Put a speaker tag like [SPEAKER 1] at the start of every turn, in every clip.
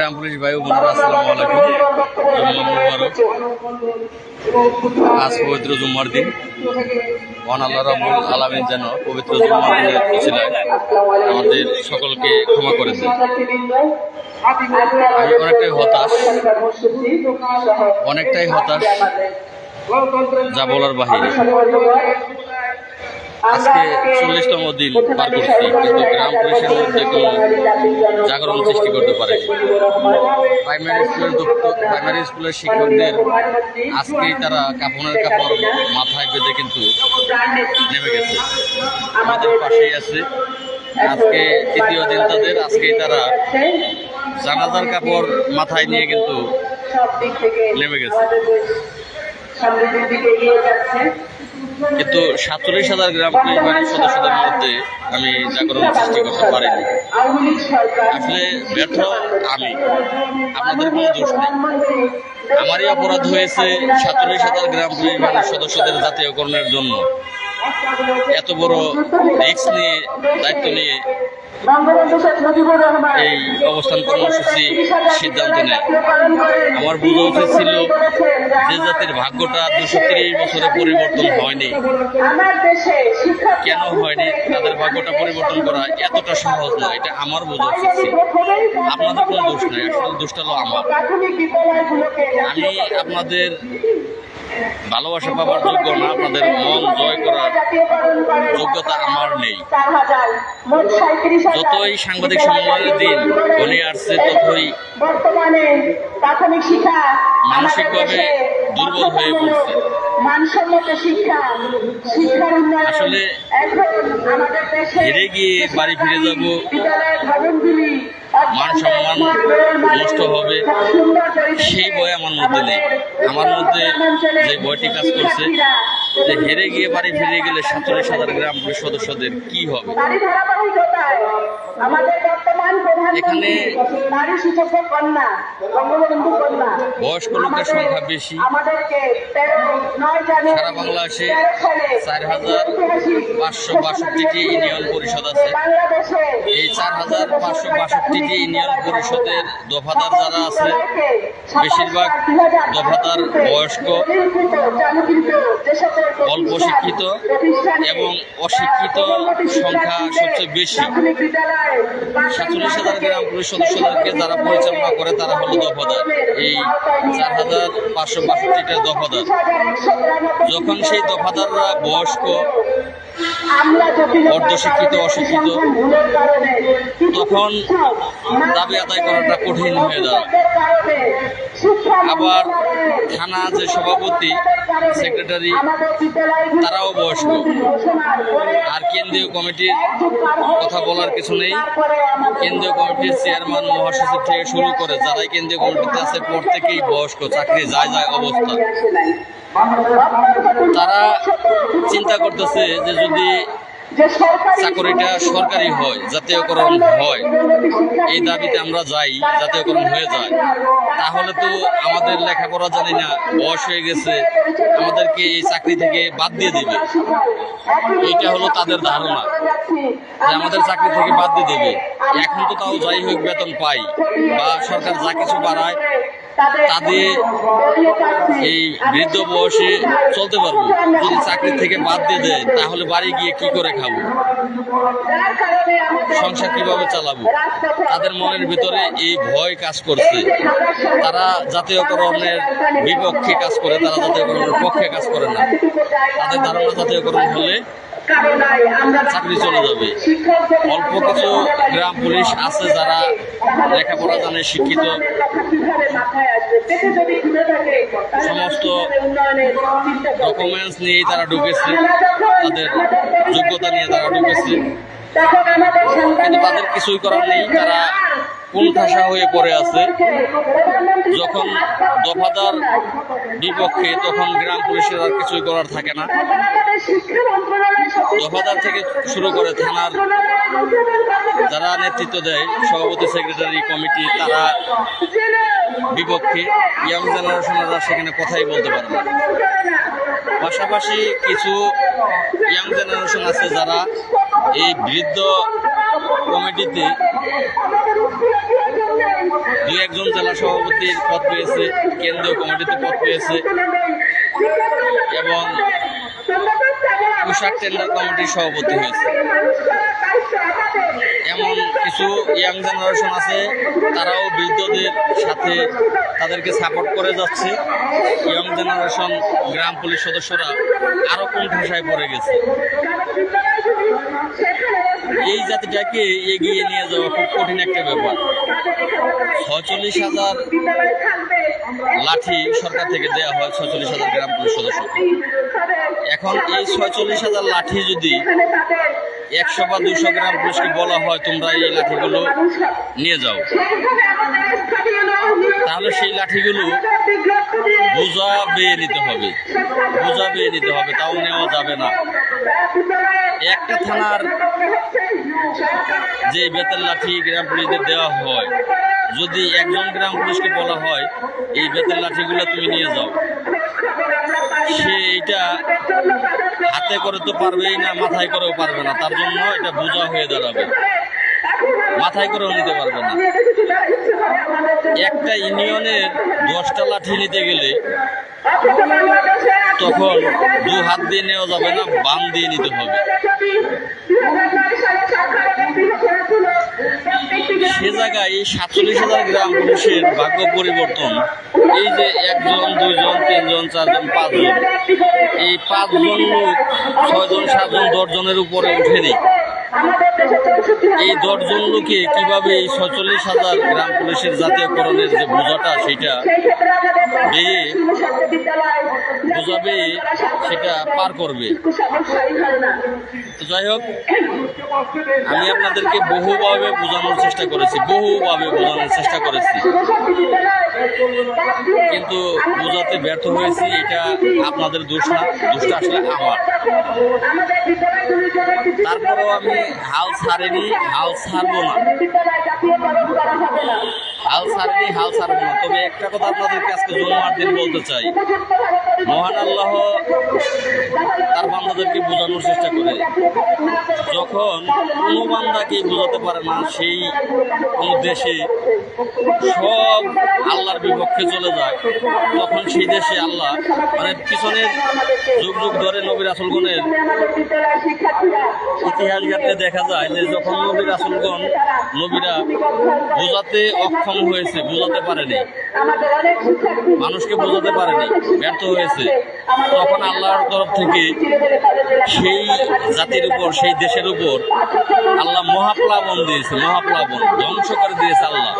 [SPEAKER 1] গ্রাম police ভাই বোনেরা, আসসালামু আলাইকুম। আজ পবিত্র জুম্মার দিন। মহান আল্লাহ রাব্বুল আলামিন যেন পবিত্র জুম্মার দিনের উসিলায় আমাদের সকলকে ক্ষমা করে দেন। আমি অনেকটাই হতাশ, যা বলার বাহিরে। আজকে 40তম দিন পার করছি, কিন্তু গ্রাম পুলিশের মধ্যে কোনো জাগরণ সৃষ্টি করতে পারেনি। প্রাইমারি স্কুলের শিক্ষকদের আজকেই তারা কাপড়ের কাপড় মাথায় বেঁধে কিন্তু নেমে গেছে, আমাদের পাশেই আছে। আজকে তৃতীয় দিন তাদের, আজকেই তারা জানাজার কাপড় মাথায় নিয়ে কিন্তু নেমে গেছে। কিন্তু 47,000 গ্রাম পুলিশ বাহিনীর সদস্যদের মধ্যে আমি জাগরণ সৃষ্টি করতে পারিনি। আসলে ব্যর্থ আমি, আপনাদের কোনো দোষ নেই। আমারই অপরাধ হয়েছে 47,000 গ্রাম পুলিশ বাহিনীর সদস্যদের জাতীয়করণের জন্য এত বড় রিস্ক নিয়ে, দায়িত্ব নিয়ে এই অবস্থান কর্মসূচি সিদ্ধান্ত নেয়। আমার বোঝা উচিত ছিল যে জাতির ভাগ্যটা 230 বছরে পরিবর্তন হয়নি, কেন হয়নি, তাদের ভাগ্যটা পরিবর্তন করা এতটা সহজ না, এটা আমার বোঝা উচিত ছিল। আপনাদের কোনো দোষ নাই, আসলে দোষটা হলো আমার। আমি আপনাদের ভালোবাসা পাবার যোগ্য না, আপনাদের মন জয় করার যোগ্যতা আমার নেই। যতই সাংবাদিক সম্মেলনের দিন ঘনিয়ে আসছে, ততই মানসিকভাবে দুর্বল হয়ে পড়ছে। আসলে হেরে গিয়ে বাড়ি ফিরে যাব, মান সম্মান নষ্ট হবে, সেই ভয় আমার মধ্যে নেই। আমার মধ্যে যে ভয়টি কাজ করছে যে হেরে গিয়ে বাড়ি ফিরে গেলে 47,000 গ্রাম পুলিশ সদস্যদের কি হবে। এখানে বয়স্ক লোকের সংখ্যা বেশি। সারা বাংলাদেশে 4,562টি ইউনিয়ন পরিষদ আছে। এই 4,562টি ইউনিয়ন পরিষদের দফাদার যারা আছে, বেশিরভাগ দফাদার বয়স্ক, অল্প শিক্ষিত এবং অশিক্ষিত সংখ্যা সবচেয়ে বেশি। 47,000 গ্রাম পুলিশ সদস্যদেরকে যারা পরিচালনা করে তারা হলো দফাদার। এই 4,562টা দফাদার। যখন সেই দফাদাররা বয়স্ক, অর্ধশিক্ষিত, অশিক্ষিত, তখন দাবি আদায় করাটা কঠিন হয়ে দাঁড়ায়। আবার থানা যে সভাপতি, সেক্রেটারি, তারাও বয়স্ক। আর কেন্দ্রীয় কমিটির কথা বলার কিছু নেই। কেন্দ্রীয় কমিটির চেয়ারম্যান, মহাসচিব থেকে শুরু করে যারাই কেন্দ্রীয় কমিটিতে আছে, প্রত্যেকেই বয়স্ক, চাকরি যায় অবস্থা। তারা চিন্তা করতেছে যে যদি চাকরিটা সরকারি হয়, জাতীয়করণ হয়, এই দাবিতে আমরা যাই, জাতীয়করণ হয়ে যায়, তাহলে তো আমাদের লেখাপড়া জানি না, বয়স হয়ে গেছে, আমাদেরকে এই চাকরি থেকে বাদ দিয়ে দেবে। এইটা হলো তাদের ধারণা যে আমাদের চাকরি থেকে বাদ দিয়ে দেবে। এখন তো তাও যাই হোক বেতন পাই বা সরকার যা কিছু বাড়ায়, তাদের এই বৃদ্ধ বয়সে চলতে পারবো। যদি চাকরি থেকে বাদ দিয়ে দেয়, তাহলে বাড়ি গিয়ে কি করে খাবো, সংসার কিভাবে চালাবো? তাদের মনের ভিতরে এই ভয় কাজ করছে। তারা জাতীয়করণের বিপক্ষে কাজ করে, তারা জাতীয়করণের পক্ষে কাজ করে না। তাদের ধারণা জাতীয়করণ হলে চাকরি চলে যাবে। অল্প কিছু গ্রাম পুলিশ আছে যারা লেখাপড়া জানে, শিক্ষিত, সমস্ত ডকুমেন্টস নিয়েই তারা ঢুকেছে, তাদের যোগ্যতা নিয়ে তারা ঢুকেছে, কিন্তু তাদের কিছুই করার নেই। তারা কোণঠাসা হয়ে পড়ে আছে। যখন দফাদার বিপক্ষে, তখন গ্রাম পুলিশের আর কিছুই করার থাকে না। দফাদার থেকে শুরু করে থানার যারা নেতৃত্ব দেয়, সভাপতি, সেক্রেটারি, কমিটি, তারা বিপক্ষে। ইয়াং জেনারেশনেরা সেখানে কথাই বলতে পারে না। পাশাপাশি কিছু ইয়াং জেনারেশন আছে যারা এই বৃদ্ধ কমিটিতে দুই এক একজন জেলা সভাপতির পদ পেয়েছে, কেন্দ্রীয় কমিটিতে পদ পেয়েছে এবং পোশাক টেন্ডার কমিটির সভাপতি হয়েছে। এমন কিছু ইয়াং জেনারেশন আছে, তারাও বৃদ্ধদের সাথে তাদেরকে সাপোর্ট করে যাচ্ছে। ইয়াং জেনারেশন গ্রাম পুলিশ সদস্যরা আরো কোন ঠাসায় পড়ে গেছে। এই জাতিটাকে এগিয়ে নিয়ে যাওয়া খুব কঠিন একটা ব্যাপার। 46,000 লাঠি সরকার থেকে দেওয়া হয় 46,000 গ্রাম পুলিশ সদস্য। এখন এই 46,000 লাঠি যদি 100 বা 200 গ্রাম পুলিশকে বলা হয় তোমরা এই লাঠিগুলো নিয়ে যাও, তাহলে সেই লাঠিগুলো বোঝা বেয়ে নিতে হবে, তাও নেওয়া যাবে না। একটা থানার যে বেতের লাঠি গ্রাম পুলিশদের দেওয়া হয়, যদি একজন গ্রাম পুলিশকে বলা হয় এই বেতের লাঠিগুলো তুমি নিয়ে যাও, সে এটা হাতে করে তো পারবেই না, মাথায় করেও পারবে না। তার জন্য এটা বোঝা হয়ে দাঁড়াবে, মাথায় করেও নিতে পারবে না। একটা ইউনিয়নের 10টা লাঠি নিতে গেলে তখন 2 হাত দিয়ে নেওয়া যাবে না, বাম দিয়ে নিতে হবে। সে জায়গায় এই 47,000 গ্রাম পুলিশের ভাগ্য পরিবর্তন, এই যে 1 জন 2 জন 3 জন 4 জন 5 জন, এই 5 জন লোক 6 জন 7 জন 10 জনের উপরে ওঠেনি। এই 10 জন লোকে কিভাবে এই 46,000 গ্রাম পুলিশের জাতীয়করণের যে বোঝাটা সেটা বোঝাবে, সেটা পার করবে। তো যাই হোক, আমি আপনাদেরকে বহুভাবে বোঝানোর চেষ্টা করেছি, কিন্তু বোঝাতে ব্যর্থ হয়েছি। এটা আপনাদের দোষ না, দোষটা আসলে আমার। তারপরেও আমি হাল ছাড়িনি, হাল ছাড়বো না। তবে একটা কথা আপনাদেরকে আজকে জুমার দিন বলতে চাই, মহান আল্লাহ তার বান্দাদেরকে বোঝানোর চেষ্টা করে। যখন কোনো বান্দাকে বোঝাতে পারে না, সেই কোন দেশে সব আল্লাহর বিপক্ষে চলে যায়, তখন সেই দেশে আল্লাহ পিছনের যুগ যুগ ধরে নবী রাসূলগণের ইতিহাস ঘাটলে দেখা যায় যে যখন নবীরা বোঝাতে অক্ষম হয়েছে, বোঝাতে পারেনি, মানুষকে বোঝাতে পারেনি, ব্যর্থ হয়েছে, তখন আল্লাহর তরফ থেকে সেই জাতির উপর, সেই দেশের উপর আল্লাহ মহাপ্লাবন দিয়েছে, ধ্বংস করে দিয়েছে আল্লাহ।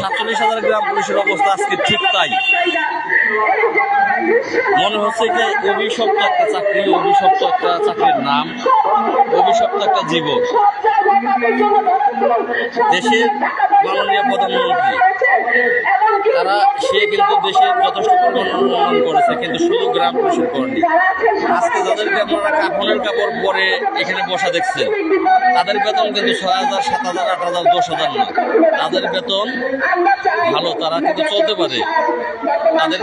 [SPEAKER 1] 47,000 গ্রাম পুলিশের অবস্থা আজকে ঠিক তাই। মনে হচ্ছে যে অভিশপ্ত একটা চাকরি, অভিশপ্ত একটা চাকরির নাম, অভিশপ্ত একটা জীবন। দেশের মাননীয় প্রধানমন্ত্রী সে কিন্তু দেশের যথেষ্ট পরিমাণ উন্নয়ন করেছে, কিন্তু শুধু গ্রাম পুলিশের করেনি। আজকে যাদেরকে আপনারা কাফনের কাপড় পরে এখানে বসা দেখছেন, তাদের বেতন কিন্তু 6,000, 7,000, 8,000, 10,000 না। তাদের বেতন ভালো, তারা কিন্তু চলতে পারে।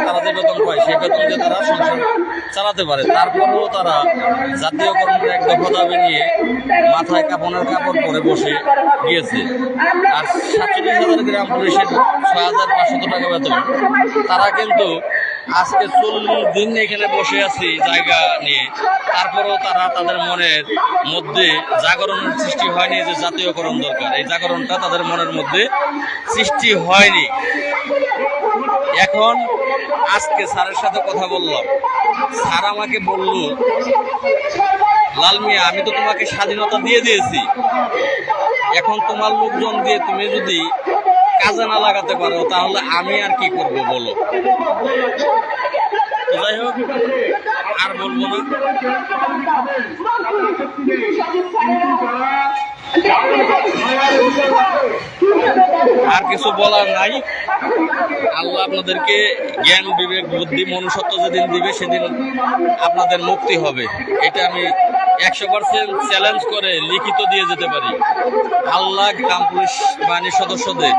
[SPEAKER 1] তারা যে বেতন পায় সেই বেতন দিয়ে তারা সংসার চালাতে পারে। তারপরেও তারা জাতীয়করণের এক দফা দাবি নিয়ে মাথায় কাফনের কাপড় পরে বসে গিয়েছে। আর 47,000 গ্রাম পুলিশের 6,500 টাকা বেতন, তারা কিন্তু আজকে 40 দিন এখানে বসে আছি জায়গা নিয়ে, তারপরেও তারা তাদের মনের মধ্যে জাগরণের সৃষ্টি হয়নি যে জাতীয়করণ দরকার। এই জাগরণটা তাদের মনের মধ্যে সৃষ্টি হয়নি। এখন আজকে স্যারের সাথে কথা বললাম, স্যার আমাকে বলল, লাল মিয়া, আমি তো তোমাকে স্বাধীনতা দিয়ে দিয়েছি, এখন তোমার লোকজন দিয়ে তুমি যদি কাজে না লাগাতে পারো তাহলে আমি আর কি করব বলো। যাই হোক, আর বলবো না। আর কিছু বলার নাই। আল্লাহ আপনাদেরকে জ্ঞান, বিবেক, বুদ্ধি, মনুষ্যত্ব যেদিন দিবে সেদিন আপনাদের মুক্তি হবে। এটা আমি 100% চ্যালেঞ্জ করে লিখিত দিয়ে যেতে পারি। আল্লাহ গ্রাম পুলিশ বাহিনীর সদস্যদের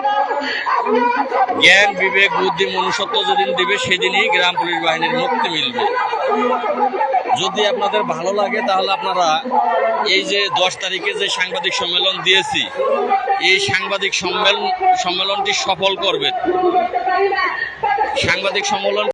[SPEAKER 1] জ্ঞান, বিবেক, বুদ্ধি, মনুষ্যত্ব যেদিন দিবে সেদিনই গ্রাম পুলিশ বাহিনীর মুক্তি মিলবে। যদি আপনাদের ভালো লাগে তাহলে আপনারা এই যে 10 তারিখে যে সাংবাদিক সম্মেলন দিয়েছি, এই সাংবাদিক সম্মেলনটি সফল করবেন। সাংবাদিক সম্মেলন